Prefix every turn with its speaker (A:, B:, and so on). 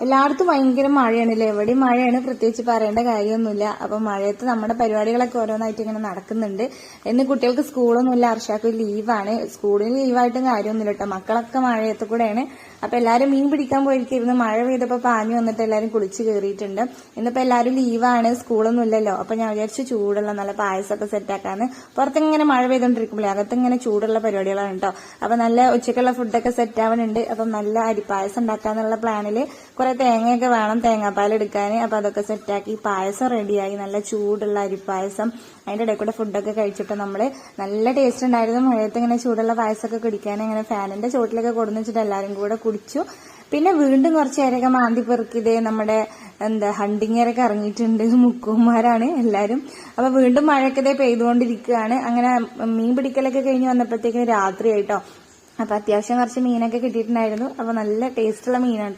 A: എല്ലായിടത്തും ഭയങ്കര മഴയാണല്ലേ, എവിടെയും മഴയാണ്, പ്രത്യേകിച്ച് പറയേണ്ട കാര്യമൊന്നുമില്ല. അപ്പൊ മഴയത്ത് നമ്മുടെ പരിപാടികളൊക്കെ ഓരോന്നായിട്ട് ഇങ്ങനെ നടക്കുന്നുണ്ട്. ഇന്ന് കുട്ടികൾക്ക് സ്കൂളൊന്നുമില്ല, അർഷാക്ക് ലീവാണ്. സ്കൂളിൽ ലീവായിട്ടും കാര്യമൊന്നുമില്ല കേട്ടോ, മക്കളൊക്കെ മഴയത്ത് കൂടെയാണ്. അപ്പൊ എല്ലാരും മീൻ പിടിക്കാൻ പോയിരിക്കുന്നു. മഴ പെയ്തപ്പോ പാഞ്ഞു വന്നിട്ട് എല്ലാരും കുളിച്ച് കയറിയിട്ടുണ്ട്. ഇന്നിപ്പോ എല്ലാരും ലീവാണ്, സ്കൂളൊന്നും ഇല്ലല്ലോ. അപ്പൊ ഞാൻ വിചാരിച്ചു ചൂടുള്ള നല്ല പായസമൊക്കെ സെറ്റാക്കാന്ന്. പുറത്തിങ്ങനെ മഴ പെയ്തോണ്ടിരിക്കുമ്പോഴേ അകത്തിങ്ങനെ ചൂടുള്ള പരിപാടികളാണ് കേട്ടോ. അപ്പൊ നല്ല ഉച്ചക്കുള്ള ഫുഡൊക്കെ സെറ്റ് ആവുന്നുണ്ട്. അപ്പം നല്ല അരിപ്പായസം ഉണ്ടാക്കാന്നുള്ള പ്ലാനില് കുറെ തേങ്ങയൊക്കെ വേണം, തേങ്ങാപ്പാൽ എടുക്കാൻ. അപ്പൊ അതൊക്കെ സെറ്റാക്കി പായസം റെഡിയായി, നല്ല ചൂടുള്ള അരിപ്പായസം. അതിന്റെ ഇടയിൽ കൂടെ ഫുഡൊക്കെ കഴിച്ചിട്ട് നമ്മള് നല്ല ടേസ്റ്റ് ഉണ്ടായിരുന്നു. മഴയത്ത് ഇങ്ങനെ ചൂടുള്ള പായസമൊക്കെ കുടിക്കാൻ അങ്ങനെ ഫാനിന്റെ ചോട്ടിലൊക്കെ കൊടുന്നു വെച്ചിട്ട് എല്ലാരും കൂടെ കുടിച്ചു. പിന്നെ വീണ്ടും കുറച്ച് നേരമൊക്കെ മാന്തി പെറുക്കിതേ നമ്മുടെ ഹണ്ടിങ്ങരൊക്കെ ഇറങ്ങിയിട്ടുണ്ട്. മുക്കുമാരാണ് എല്ലാരും. അപ്പൊ വീണ്ടും മഴയൊക്കെ പെയ്തുകൊണ്ടിരിക്കുകയാണ്. അങ്ങനെ മീൻ പിടിക്കലൊക്കെ കഴിഞ്ഞ് വന്നപ്പോഴത്തേക്കും രാത്രി ആയിട്ടോ. അപ്പൊ അത്യാവശ്യം കുറച്ച് മീനൊക്കെ കിട്ടിയിട്ടുണ്ടായിരുന്നു. അപ്പൊ നല്ല ടേസ്റ്റുള്ള മീനാണ്.